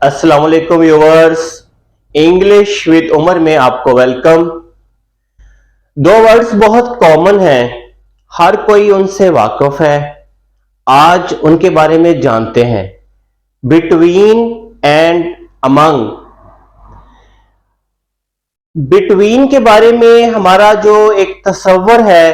अस्सलाम वालेकुम viewers, English with Umar में आपको वेलकम। दो वर्ड्स बहुत कॉमन हैं, हर कोई उनसे वाकिफ है। आज उनके बारे में जानते हैं, बिटवीन एंड अमंग। बिटवीन के बारे में हमारा जो एक तस्वर है,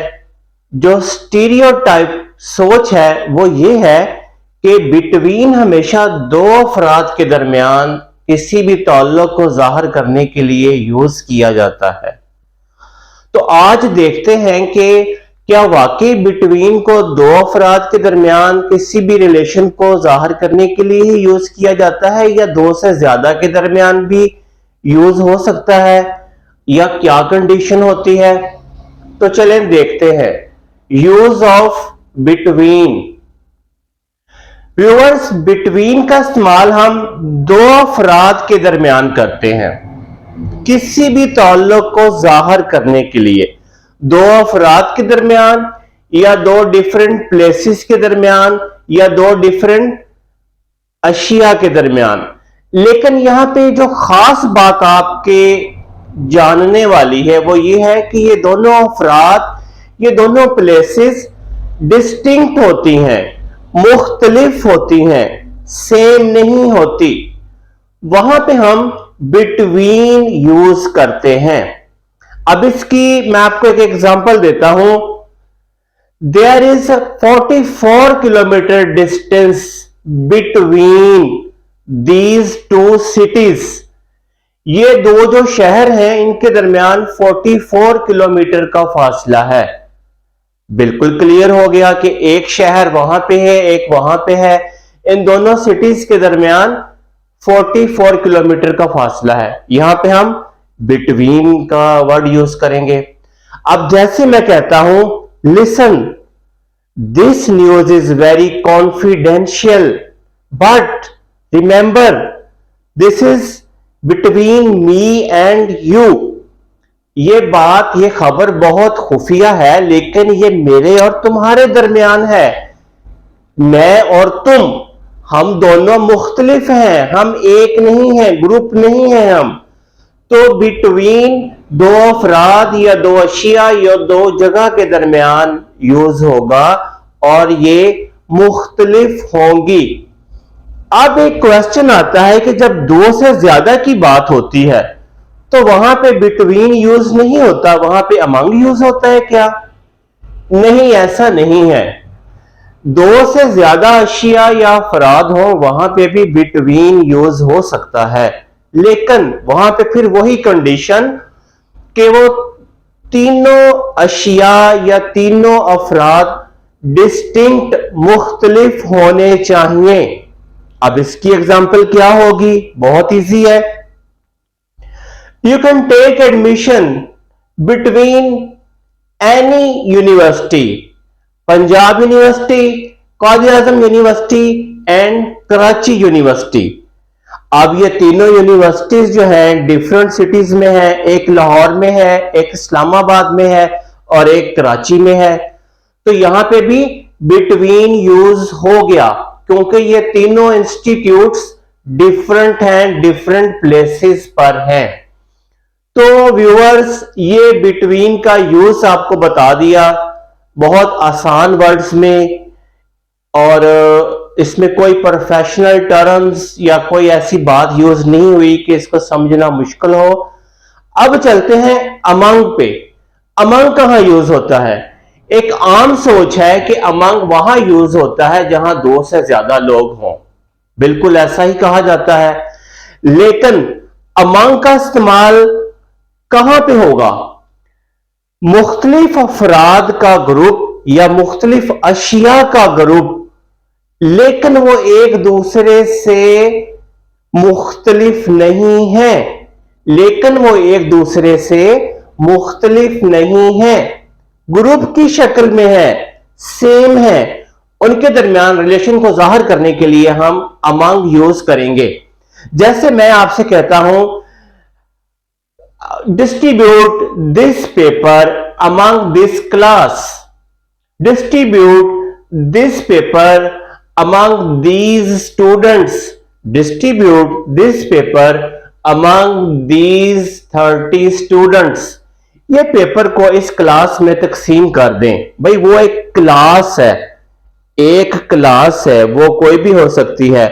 जो स्टीरियोटाइप सोच है, वो ये है कि बिटवीन हमेशा दो अफराद के दरमियान किसी भी ताल्लुक को जाहिर करने के लिए यूज किया जाता है। तो आज देखते हैं कि क्या वाकई बिटवीन को दो अफराद के दरमियान किसी भी रिलेशन को जाहिर करने के लिए ही यूज किया जाता है, या दो से ज्यादा के दरमियान भी यूज हो सकता है, या क्या कंडीशन होती है। तो चलें देखते हैं use of between. Viewers, between का इस्तेमाल हम दो अफराद के दरमियान करते हैं किसी भी ताल्लुक को जाहिर करने के लिए। दो अफराद के दरमियान, या दो डिफरेंट प्लेसेस के दरमियान, या दो डिफरेंट अशिया के दरमियान। लेकिन यहां पे जो खास बात आपके जानने वाली है वो ये है कि ये दोनों अफराद, ये दोनों प्लेसेस डिस्टिंक्ट होती हैं, मुख्तलिफ होती हैं, सेम नहीं होती। वहां पे हम बिटवीन यूज करते हैं। अब इसकी मैं आपको एक एग्जांपल देता हूं। There is 44 kilometre distance between these two cities. ये दो जो शहर हैं, इनके दरमियान 44 किलोमीटर का फासला है। बिल्कुल क्लियर हो गया कि एक शहर वहां पे है, एक वहां पे है। इन दोनों सिटीज के दरमियान 44 किलोमीटर का फासला है। यहां पे हम बिटवीन का वर्ड यूज करेंगे। अब जैसे मैं कहता हूं, listen, this news is very confidential, but remember this is between me and you. ये बात, ये खबर बहुत खुफिया है, लेकिन ये मेरे और तुम्हारे दरमियान है। मैं और तुम, हम दोनों मुख्तलिफ हैं, हम एक नहीं हैं, ग्रुप नहीं हैं हम। तो बिटवीन दो अफराद या दो अशिया या दो जगह के दरमियान यूज होगा और ये मुख्तलिफ होंगी। अब एक क्वेश्चन आता है कि जब दो से ज्यादा की बात होती है तो वहां पे बिटवीन यूज नहीं होता, वहां पे अमंग यूज होता है क्या? नहीं, ऐसा नहीं है। दो से ज्यादा अशिया या अफराद हो, वहां पे भी बिटवीन यूज हो सकता है, लेकिन वहां पे फिर वही कंडीशन कि वो तीनों अशिया या तीनों अफराद डिस्टिंक्ट, मुख्तलिफ होने चाहिए। अब इसकी एग्जांपल क्या होगी? बहुत इजी है। You can take admission between any university, Punjab university, Quaid-e-Azam university and Karachi university. अब ये तीनों यूनिवर्सिटीज जो हैं डिफरेंट सिटीज में है, एक लाहौर में है, एक इस्लामाबाद में है और एक कराची में है। तो यहां पे भी बिटवीन यूज हो गया, क्योंकि ये तीनों इंस्टीट्यूट्स डिफरेंट हैं, डिफरेंट प्लेसेस पर हैं। तो व्यूअर्स, ये बिटवीन का यूज आपको बता दिया बहुत आसान वर्ड्स में, और इसमें कोई प्रोफेशनल टर्म्स या कोई ऐसी बात यूज नहीं हुई कि इसको समझना मुश्किल हो। अब चलते हैं अमंग पे। अमंग कहां यूज होता है? एक आम सोच है कि अमंग वहां यूज होता है जहां दो से ज्यादा लोग हों। बिल्कुल ऐसा ही कहा जाता है, लेकिन अमंग का इस्तेमाल कहां पे होगा? मुख्तलिफ अफराद का ग्रुप या मुख्तलिफ अशिया का ग्रुप, लेकिन वो एक दूसरे से मुख्तलिफ नहीं है, लेकिन वो एक दूसरे से मुख्तलिफ नहीं है, ग्रुप की शक्ल में है, सेम है। उनके दरमियान रिलेशन को जाहिर करने के लिए हम अमंग यूज करेंगे। जैसे मैं आपसे कहता हूं, distribute this paper among this class, distribute this paper among these students, distribute this paper among these 30 students। ये पेपर को इस क्लास में तकसीम कर दें। भाई वो एक क्लास है, एक क्लास है, वो कोई भी हो सकती है,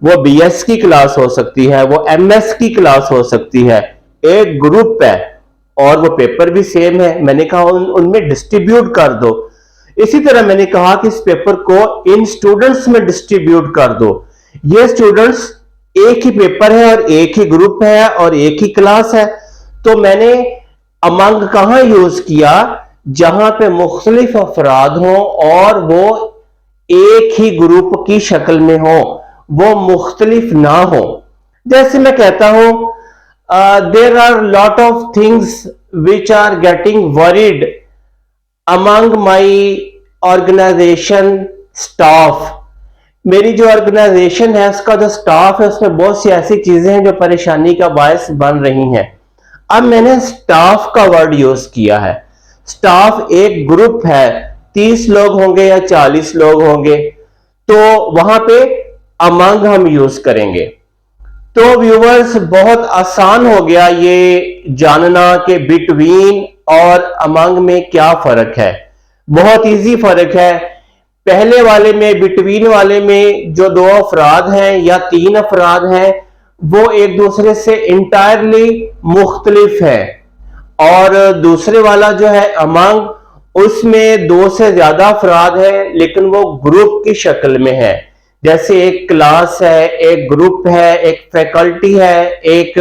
वो बीएस की क्लास हो सकती है, वो एमएस की क्लास हो सकती है, एक ग्रुप है और वो पेपर भी सेम है। मैंने कहा उनमें डिस्ट्रीब्यूट कर दो। इसी तरह मैंने कहा कि इस पेपर को इन स्टूडेंट्स में डिस्ट्रीब्यूट कर दो। ये स्टूडेंट्स एक ही पेपर है और एक ही ग्रुप है और एक ही क्लास है, तो मैंने अमंग कहां यूज किया, जहां पे मुख्तलिफ अफराद हों और वो एक ही ग्रुप की शक्ल में हो, वो मुख्तलिफ ना हो। जैसे मैं कहता हूं there are lot of things which are getting worried among my organisation staff. मेरी जो ऑर्गेनाइजेशन है, उसका जो स्टाफ है, उसमें बहुत सी ऐसी चीजें हैं जो परेशानी का बायस बन रही हैं। अब मैंने स्टाफ का वर्ड यूज किया है। स्टाफ एक ग्रुप है, 30 लोग होंगे या 40 लोग होंगे, तो वहां पे अमंग हम यूज करेंगे। तो व्यूवर्स, बहुत आसान हो गया ये जानना कि बिटवीन और अमंग में क्या फर्क है। बहुत इजी फर्क है। पहले वाले में, बिटवीन वाले में जो दो अफराद हैं या तीन अफराद हैं, वो एक दूसरे से इंटायरली मुख्तलिफ है, और दूसरे वाला जो है अमंग, उसमें दो से ज्यादा अफराद है लेकिन वो ग्रुप की शक्ल में है। जैसे एक क्लास है, एक ग्रुप है, एक फैकल्टी है, एक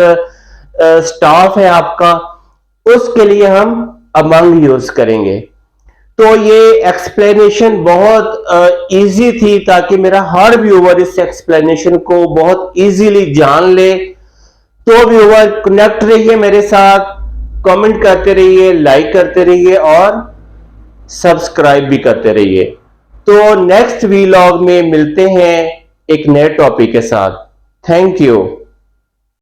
स्टाफ है आपका, उसके लिए हम अमंग यूज करेंगे। तो ये एक्सप्लेनेशन बहुत इजी थी ताकि मेरा हर व्यूवर इस एक्सप्लेनेशन को बहुत इजीली जान ले। तो व्यूवर, कनेक्ट रहिए मेरे साथ, कमेंट करते रहिए, लाइक करते रहिए और सब्सक्राइब भी करते रहिए। तो नेक्स्ट वीलॉग में मिलते हैं एक नए टॉपिक के साथ। Thank you.